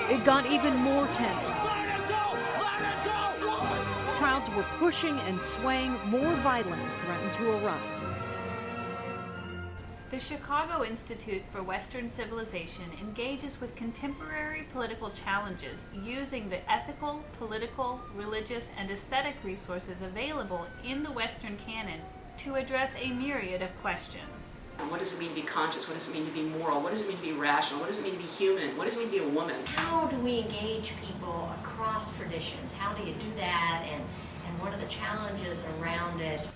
it got even more tense. Crowds were pushing and swaying. More violence threatened to erupt. The Chicago Institute for Western Civilization engages with contemporary political challenges using the ethical, political, religious, and aesthetic resources available in the Western canon to address a myriad of questions. What does it mean to be conscious? What does it mean to be moral? What does it mean to be rational? What does it mean to be human? What does it mean to be a woman? How do we engage people across traditions? How do you do that, and what are the challenges around it?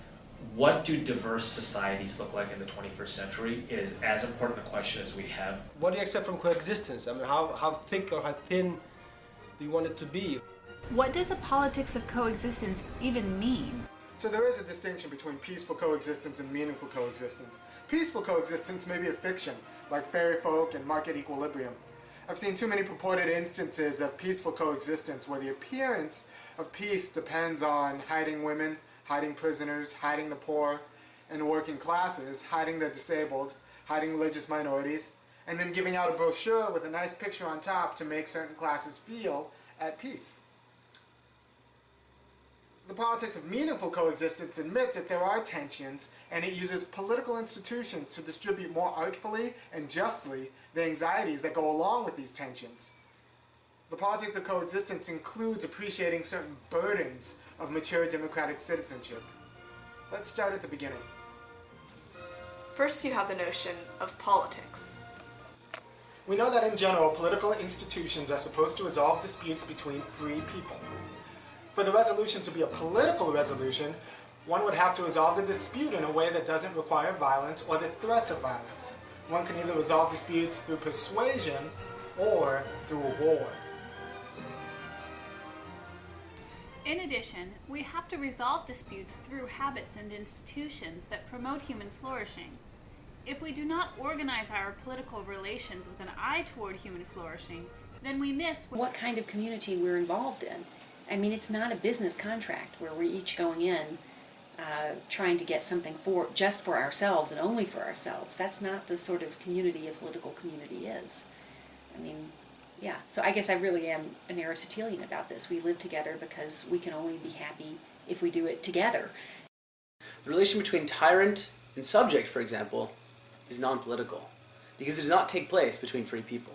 What do diverse societies look like in the 21st century is as important a question as we have. What do you expect from coexistence? I mean, how thick or how thin do you want it to be? What does a politics of coexistence even mean? So there is a distinction between peaceful coexistence and meaningful coexistence. Peaceful coexistence may be a fiction, like fairy folk and market equilibrium. I've seen too many purported instances of peaceful coexistence where the appearance of peace depends on hiding women, hiding prisoners, hiding the poor and working classes, hiding the disabled, hiding religious minorities, and then giving out a brochure with a nice picture on top to make certain classes feel at peace. The politics of meaningful coexistence admits that there are tensions, and it uses political institutions to distribute more artfully and justly the anxieties that go along with these tensions. The politics of coexistence includes appreciating certain burdens of mature democratic citizenship. Let's start at the beginning. First, you have the notion of politics. We know that in general, political institutions are supposed to resolve disputes between free people. For the resolution to be a political resolution, one would have to resolve the dispute in a way that doesn't require violence or the threat of violence. One can either resolve disputes through persuasion or through a war. In addition, we have to resolve disputes through habits and institutions that promote human flourishing. If we do not organize our political relations with an eye toward human flourishing, then we miss what kind of community we're involved in. I mean, it's not a business contract where we're each going in trying to get something just for ourselves and only for ourselves. That's not the sort of community a political community is. I mean, yeah, so I guess I really am an Aristotelian about this. We live together because we can only be happy if we do it together. The relation between tyrant and subject, for example, is non-political, because it does not take place between free people.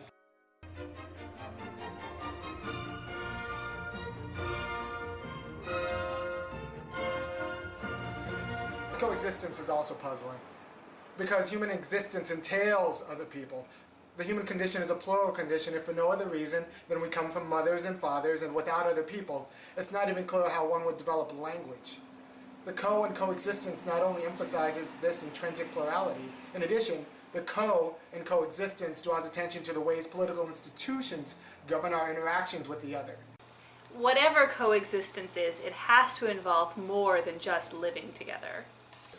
Coexistence is also puzzling, because human existence entails other people. The human condition is a plural condition if for no other reason than we come from mothers and fathers, and without other people, it's not even clear how one would develop language. The co and coexistence not only emphasizes this intrinsic plurality, in addition, the co and coexistence draws attention to the ways political institutions govern our interactions with the other. Whatever coexistence is, it has to involve more than just living together.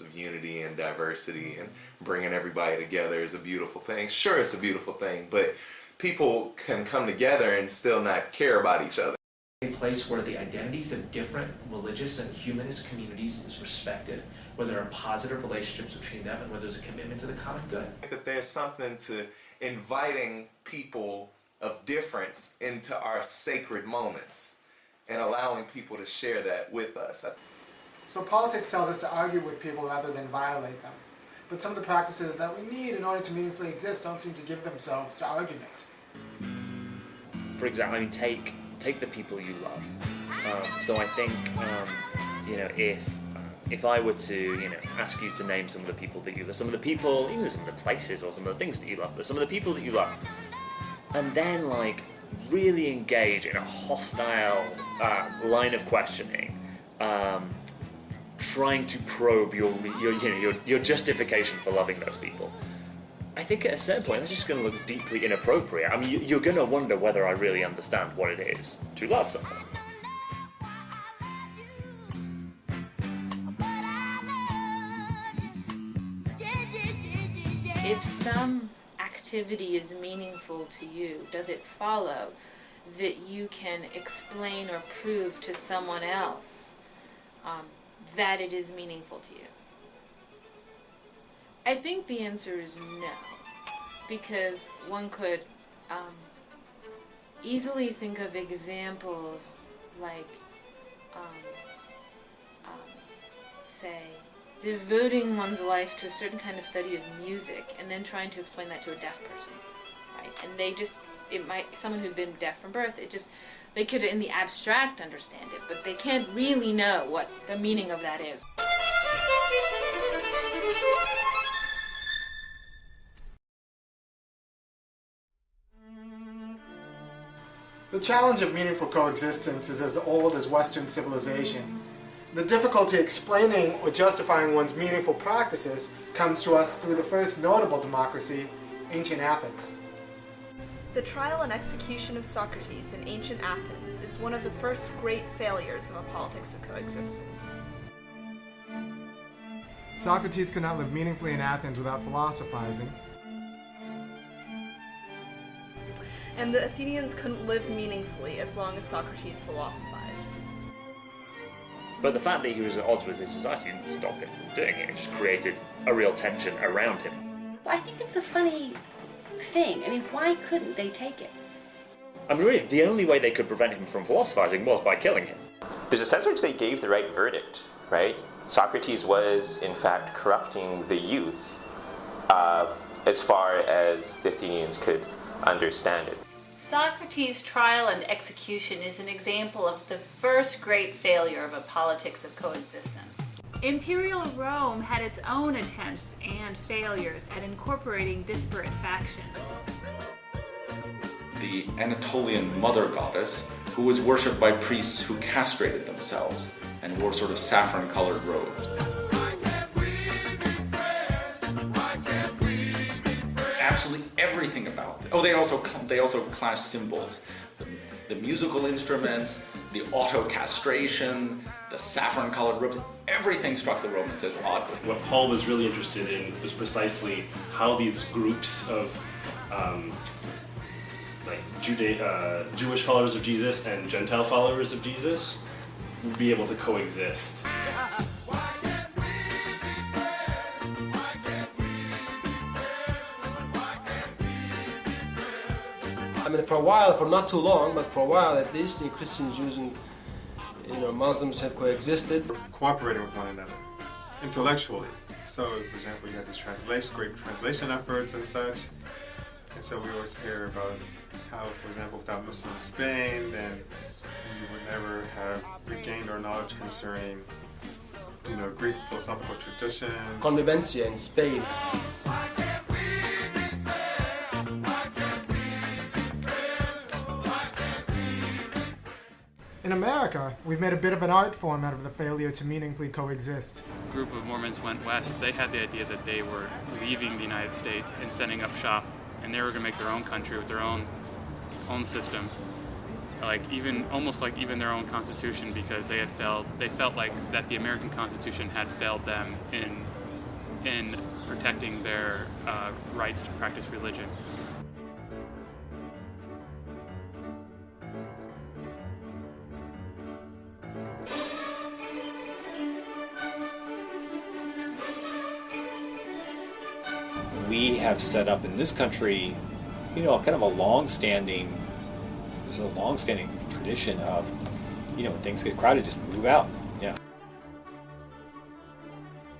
Of unity and diversity and bringing everybody together is a beautiful thing. Sure, it's a beautiful thing, but people can come together and still not care about each other. A place where the identities of different religious and humanist communities is respected, where there are positive relationships between them, and where there's a commitment to the common good. I think that there's something to inviting people of difference into our sacred moments and allowing people to share that with us. So politics tells us to argue with people rather than violate them. But some of the practices that we need in order to meaningfully exist don't seem to give themselves to argument. For example, I mean, take the people you love. So I think, if I were to, ask you to name some of the people that you love, some of the people, even some of the places or some of the things that you love, but some of the people that you love, and then really engage in a hostile line of questioning. Trying to probe your justification for loving those people. I think at a certain point that's just going to look deeply inappropriate. I mean, you're going to wonder whether I really understand what it is to love someone. If some activity is meaningful to you, does it follow that you can explain or prove to someone else that it is meaningful to you? I think the answer is no, because one could easily think of examples like, say, devoting one's life to a certain kind of study of music and then trying to explain that to a deaf person, right? And someone who'd been deaf from birth, they could in the abstract understand it, but they can't really know what the meaning of that is. The challenge of meaningful coexistence is as old as Western civilization. The difficulty explaining or justifying one's meaningful practices comes to us through the first notable democracy, ancient Athens. The trial and execution of Socrates in ancient Athens is one of the first great failures of a politics of coexistence. Socrates could not live meaningfully in Athens without philosophizing. And the Athenians couldn't live meaningfully as long as Socrates philosophized. But the fact that he was at odds with his society didn't stop him from doing it. It just created a real tension around him. I think it's a funny thing. I mean, why couldn't they take it? I mean, really, the only way they could prevent him from philosophizing was by killing him. There's a sense in which they gave the right verdict, right? Socrates was, in fact, corrupting the youth as far as the Athenians could understand it. Socrates' trial and execution is an example of the first great failure of a politics of coexistence. Imperial Rome had its own attempts and failures at incorporating disparate factions. The Anatolian mother goddess, who was worshipped by priests who castrated themselves and wore sort of saffron-colored robes. Absolutely everything about it. Oh, they also clashed symbols. The musical instruments, the auto-castration, the saffron-colored robes, everything struck the Romans as odd. What Paul was really interested in was precisely how these groups of Jewish followers of Jesus and Gentile followers of Jesus would be able to coexist. I mean, for a while, for not too long, but for a while at least, Christians, Jews, and Muslims have coexisted. Cooperating with one another, intellectually. So, for example, you have these great translation efforts and such. And so we always hear about how, for example, without Muslim Spain, then we would never have regained our knowledge concerning, Greek philosophical tradition. Convivencia in Spain. In America, we've made a bit of an art form out of the failure to meaningfully coexist. A group of Mormons went west. They had the idea that they were leaving the United States and setting up shop, and they were going to make their own country with their own system, almost like even their own constitution, because they felt like that the American Constitution had failed them in protecting their rights to practice religion. We have set up in this country, kind of a long-standing tradition of, when things get crowded, just move out. Yeah.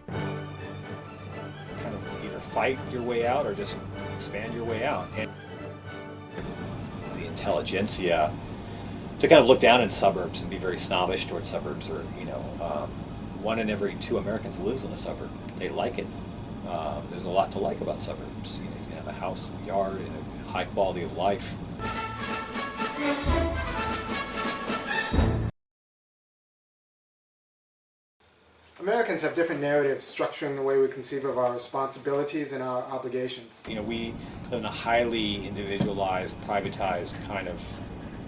Kind of either fight your way out or just expand your way out. And the intelligentsia to kind of look down in suburbs and be very snobbish towards suburbs, or 1 in every 2 Americans lives in a suburb. They like it. There's a lot to like about suburbs. You can have a house, a yard, and a high quality of life. Americans have different narratives structuring the way we conceive of our responsibilities and our obligations. We live in a highly individualized, privatized kind of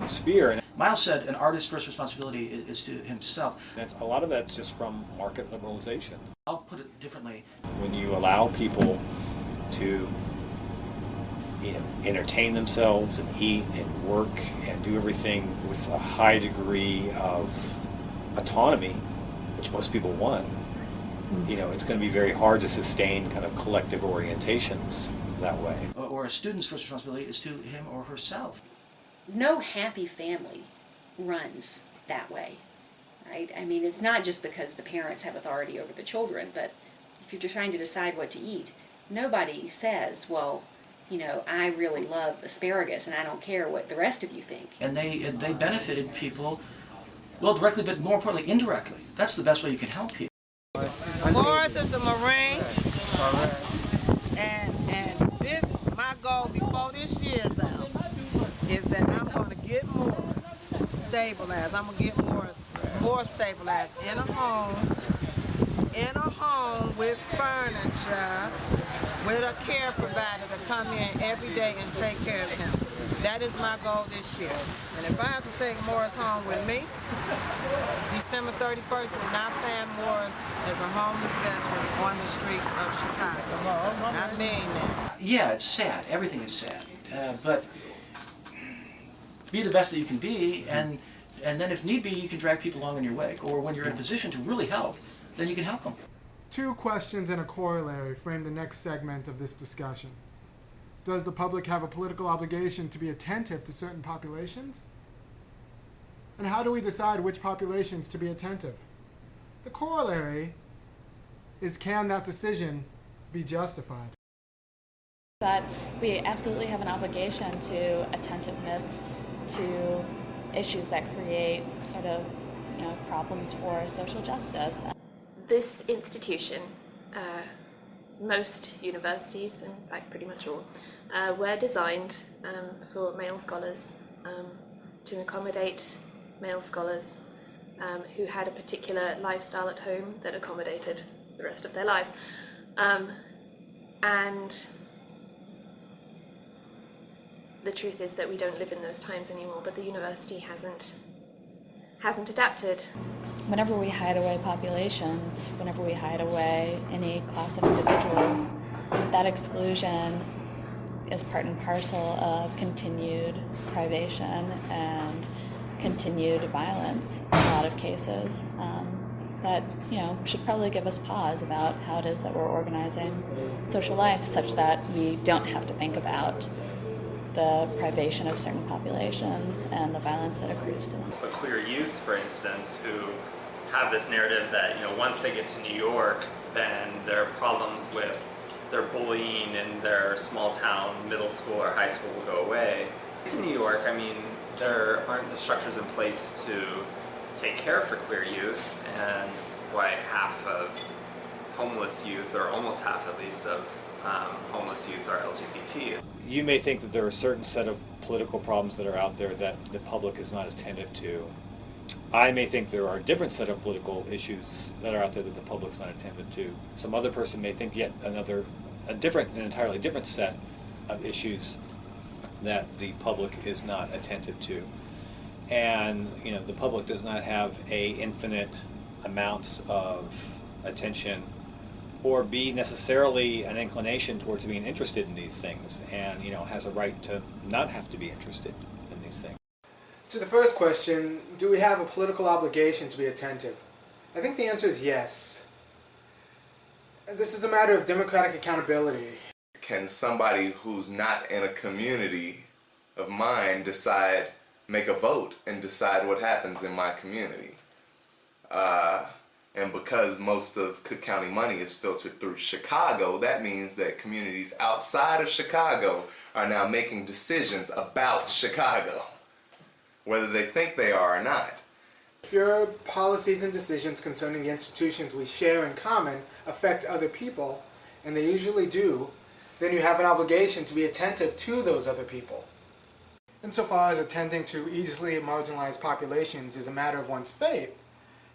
sphere. Miles said an artist's first responsibility is to himself. A lot of that's just from market liberalization. I'll put it differently. When you allow people to entertain themselves and eat and work and do everything with a high degree of autonomy, which most people want, it's going to be very hard to sustain kind of collective orientations that way. Or a student's first responsibility is to him or herself. no happy family runs that way, right? I mean, it's not just because the parents have authority over the children, but if you're just trying to decide what to eat, nobody says, well, you know, I really love asparagus and I don't care what the rest of you think. And they benefited people, well, directly, but more importantly, indirectly. That's the best way you can help people. Morris is a Marine, and this, my goal before this year's out, is that I'm going to get Morris stabilized. I'm going to get Morris more stabilized in a home with furniture, with a care provider to come in every day and take care of him. That is my goal this year. And if I have to take Morris home with me, December 31st will not find Morris as a homeless veteran on the streets of Chicago. I mean that. Yeah, it's sad. Everything is sad. But be the best that you can be, and then if need be, you can drag people along in your wake. Or when you're in a position to really help, then you can help them. 2 questions and a corollary frame the next segment of this discussion. Does the public have a political obligation to be attentive to certain populations? And how do we decide which populations to be attentive? The corollary is, can that decision be justified? But we absolutely have an obligation to attentiveness to issues that create sort of, you know, problems for social justice. This institution, most universities, in fact pretty much all, were designed for male scholars, to accommodate male scholars who had a particular lifestyle at home that accommodated the rest of their lives. And the truth is that we don't live in those times anymore, but the university hasn't adapted. Whenever we hide away populations, whenever we hide away any class of individuals, that exclusion is part and parcel of continued privation and continued violence in a lot of cases. That, you know, should probably give us pause about how it is that we're organizing social life such that we don't have to think about the privation of certain populations and the violence that accrues to them. So queer youth, for instance, who have this narrative that, you know, once they get to New York, then their problems with their bullying in their small town middle school or high school will go away. To New York, I mean, there aren't the structures in place to take care for queer youth, and why half of homeless youth, or almost half at least of homeless youth, are LGBT. You may think that there are a certain set of political problems that are out there that the public is not attentive to. I may think there are a different set of political issues that are out there that the public's not attentive to. Some other person may think yet an entirely different set of issues that the public is not attentive to. And, you know, the public does not have infinite amounts of attention or be necessarily an inclination towards being interested in these things, and, you know, has a right to not have to be interested in these things. To the first question, do we have a political obligation to be attentive? I think the answer is yes. This is a matter of democratic accountability. Can somebody who's not in a community of mine make a vote and decide what happens in my community? And because most of Cook County money is filtered through Chicago, that means that communities outside of Chicago are now making decisions about Chicago, whether they think they are or not. If your policies and decisions concerning the institutions we share in common affect other people, and they usually do, then you have an obligation to be attentive to those other people. Insofar as attending to easily marginalized populations is a matter of one's faith,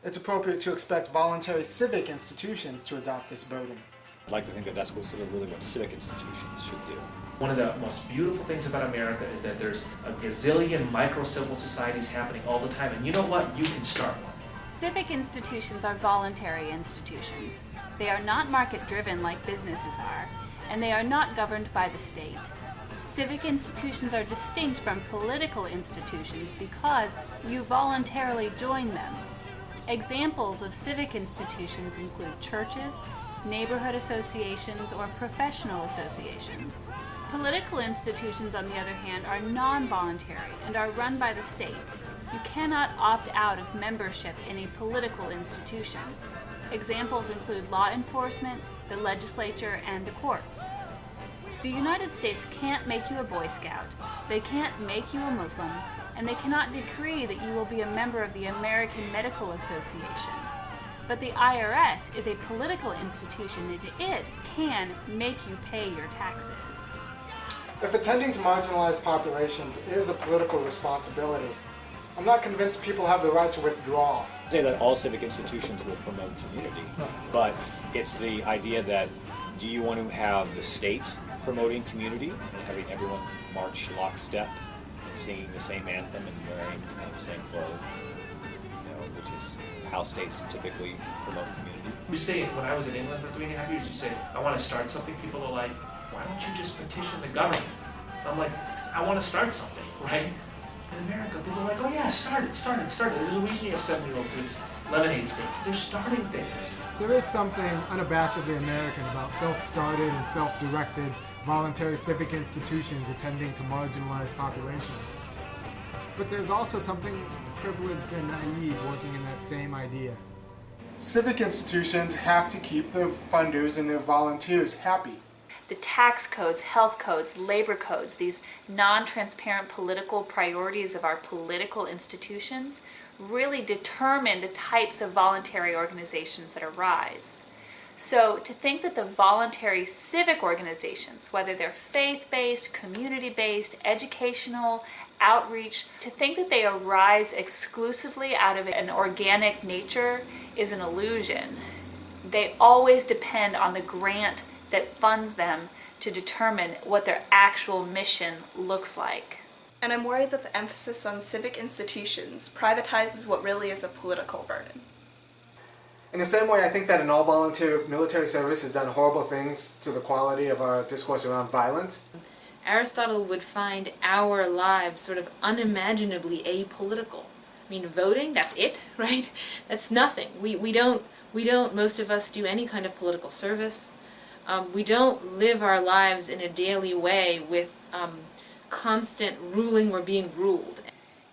it's appropriate to expect voluntary civic institutions to adopt this burden. I'd like to think that that's what civic institutions should do. One of the most beautiful things about America is that there's a gazillion micro-civil societies happening all the time, and you know what? You can start one. Civic institutions are voluntary institutions. They are not market-driven like businesses are, and they are not governed by the state. Civic institutions are distinct from political institutions because you voluntarily join them. Examples of civic institutions include churches, neighborhood associations, or professional associations. Political institutions, on the other hand, are non-voluntary and are run by the state. You cannot opt out of membership in a political institution. Examples include law enforcement, the legislature, and the courts. The United States can't make you a Boy Scout, they can't make you a Muslim, and they cannot decree that you will be a member of the American Medical Association. But the IRS is a political institution and it can make you pay your taxes. If attending to marginalized populations is a political responsibility, I'm not convinced people have the right to withdraw. I say that all civic institutions will promote community, but it's the idea that do you want to have the state promoting community and having everyone march lockstep, singing the same anthem and wearing the same clothes, which is how states typically promote community. You say, when I was in England for 3.5 years, you say, I want to start something. People are like, why don't you just petition the government? I'm like, I want to start something, right? In America, people are like, oh yeah, start it. There's a reason you have 7-year-olds doing lemonade stands. They're starting things. There is something unabashedly American about self-started and self-directed voluntary civic institutions attending to marginalized populations. But there's also something privileged and naive working in that same idea. Civic institutions have to keep their funders and their volunteers happy. The tax codes, health codes, labor codes, these non-transparent political priorities of our political institutions really determine the types of voluntary organizations that arise. So to think that the voluntary civic organizations, whether they're faith-based, community-based, educational, outreach, to think that they arise exclusively out of an organic nature is an illusion. They always depend on the grant that funds them to determine what their actual mission looks like. And I'm worried that the emphasis on civic institutions privatizes what really is a political burden. In the same way, I think that an all-volunteer military service has done horrible things to the quality of our discourse around violence. Aristotle would find our lives sort of unimaginably apolitical. I mean, voting, that's it, right? That's nothing. We don't, most of us do any kind of political service. We don't live our lives in a daily way with constant ruling or being ruled.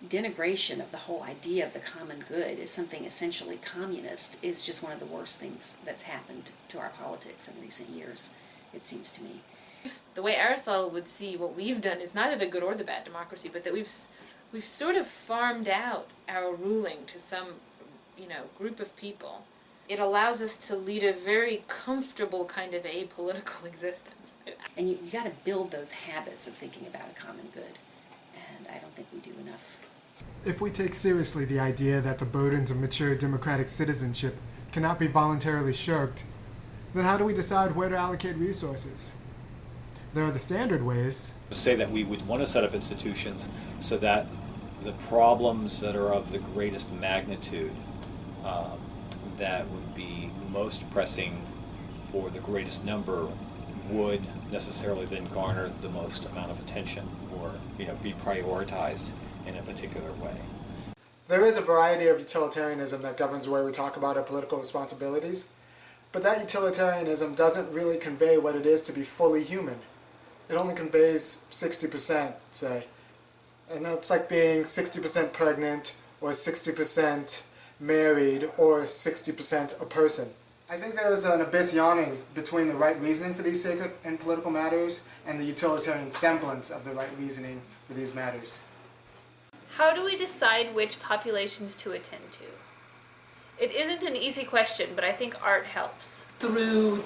Denigration of the whole idea of the common good is something essentially communist is just one of the worst things that's happened to our politics in recent years, it seems to me. The way Aristotle would see what we've done is neither the good or the bad democracy, but that we've sort of farmed out our ruling to some, group of people. It allows us to lead a very comfortable kind of apolitical existence. And you got to build those habits of thinking about a common good, and I don't think we do enough. If we take seriously the idea that the burdens of mature democratic citizenship cannot be voluntarily shirked, then how do we decide where to allocate resources? There are the standard ways. Say that we would want to set up institutions so that the problems that are of the greatest magnitude, that would be most pressing for the greatest number, would necessarily then garner the most amount of attention or be prioritized in a particular way. There is a variety of utilitarianism that governs the way we talk about our political responsibilities, but that utilitarianism doesn't really convey what it is to be fully human. It only conveys 60%, say. And that's like being 60% pregnant, or 60% married, or 60% a person. I think there is an abyss yawning between the right reasoning for these sacred and political matters and the utilitarian semblance of the right reasoning for these matters. How do we decide which populations to attend to? It isn't an easy question, but I think art helps. Through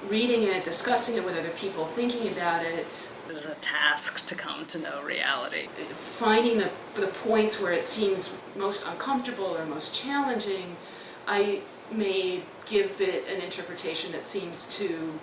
reading it, discussing it with other people, thinking about it, there's a task to come to know reality. Finding the points where it seems most uncomfortable or most challenging, I may give it an interpretation that seems to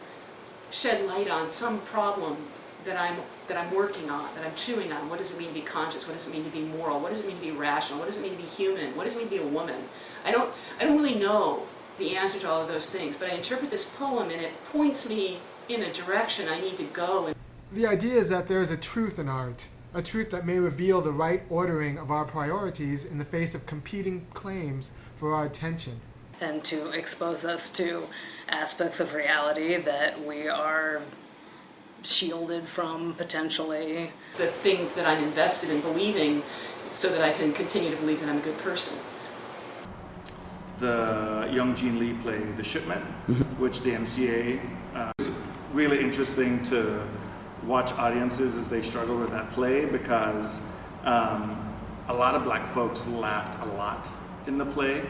shed light on some problem that I'm working on, that I'm chewing on. What does it mean to be conscious? What does it mean to be moral? What does it mean to be rational? What does it mean to be human? What does it mean to be a woman? I don't really know the answer to all of those things, but I interpret this poem and it points me in a direction I need to go. The idea is that there is a truth in art, a truth that may reveal the right ordering of our priorities in the face of competing claims for our attention. and to expose us to aspects of reality that we are shielded from potentially. The things that I'm invested in believing so that I can continue to believe that I'm a good person. The Young Jean Lee play The Shipment, which the MCA was really interesting to watch audiences as they struggle with that play, because a lot of black folks laughed a lot in the play,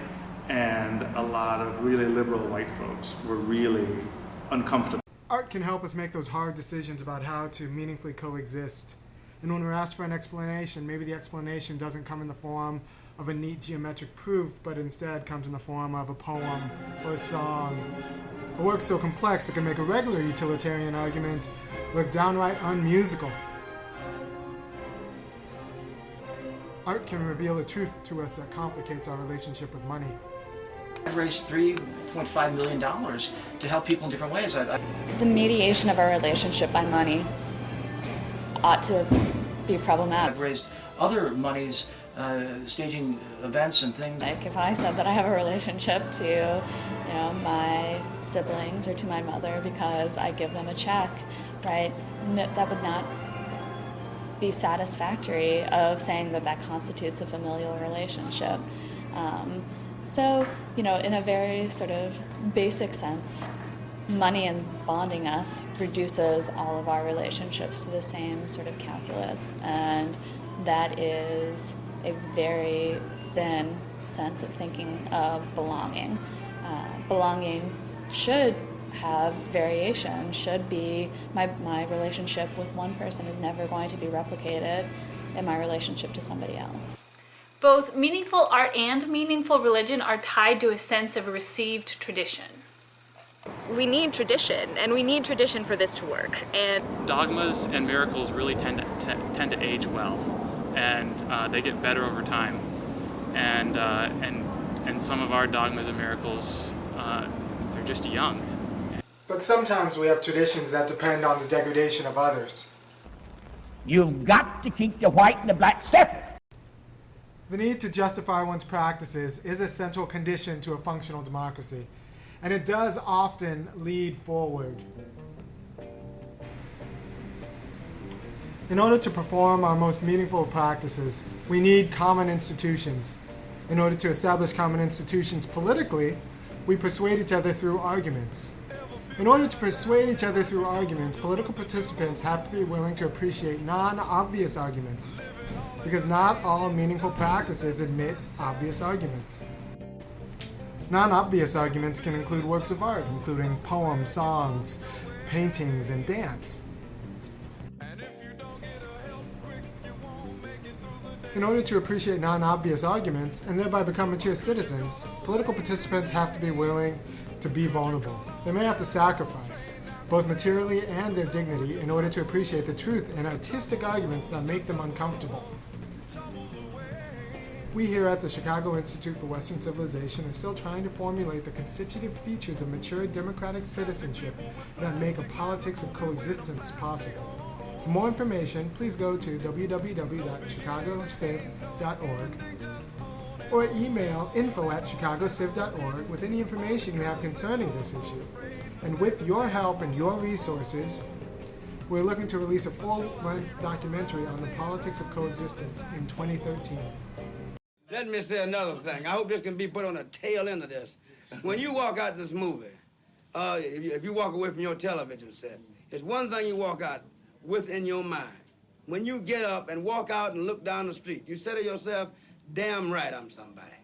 and a lot of really liberal white folks were really uncomfortable. Art can help us make those hard decisions about how to meaningfully coexist. And when we're asked for an explanation, maybe the explanation doesn't come in the form of a neat geometric proof, but instead comes in the form of a poem or a song. A work so complex it can make a regular utilitarian argument look downright unmusical. Art can reveal a truth to us that complicates our relationship with money. I've raised $3.5 million to help people in different ways. The mediation of our relationship by money ought to be problematic. I've raised other monies, staging events and things. Like if I said that I have a relationship to, my siblings or to my mother because I give them a check, right? That would not be satisfactory of saying that that constitutes a familial relationship. So, in a very sort of basic sense, money as bonding us reduces all of our relationships to the same sort of calculus, and that is a very thin sense of thinking of belonging. Belonging should have variation, should be, my relationship with one person is never going to be replicated in my relationship to somebody else. Both meaningful art and meaningful religion are tied to a sense of received tradition. We need tradition, and we need tradition for this to work. And dogmas and miracles really tend to age well, and they get better over time. And some of our dogmas and miracles, they're just young. But sometimes we have traditions that depend on the degradation of others. You've got to keep the white and the black separate. The need to justify one's practices is a central condition to a functional democracy, and it does often lead forward. In order to perform our most meaningful practices, we need common institutions. In order to establish common institutions politically, we persuade each other through arguments. In order to persuade each other through arguments, political participants have to be willing to appreciate non-obvious arguments, because not all meaningful practices admit obvious arguments. Non-obvious arguments can include works of art, including poems, songs, paintings, and dance. In order to appreciate non-obvious arguments and thereby become mature citizens, political participants have to be willing to be vulnerable. They may have to sacrifice, both materially and their dignity, in order to appreciate the truth in artistic arguments that make them uncomfortable. We here at the Chicago Institute for Western Civilization are still trying to formulate the constitutive features of mature democratic citizenship that make a politics of coexistence possible. For more information, please go to www.chicagociv.org or email info@chicagociv.org with any information you have concerning this issue. And with your help and your resources, we're looking to release a full-length documentary on the politics of coexistence in 2013. Let me say another thing. I hope this can be put on the tail end of this. When you walk out this movie, if you walk away from your television set, it's one thing you walk out with in your mind. When you get up and walk out and look down the street, you say to yourself, damn right I'm somebody.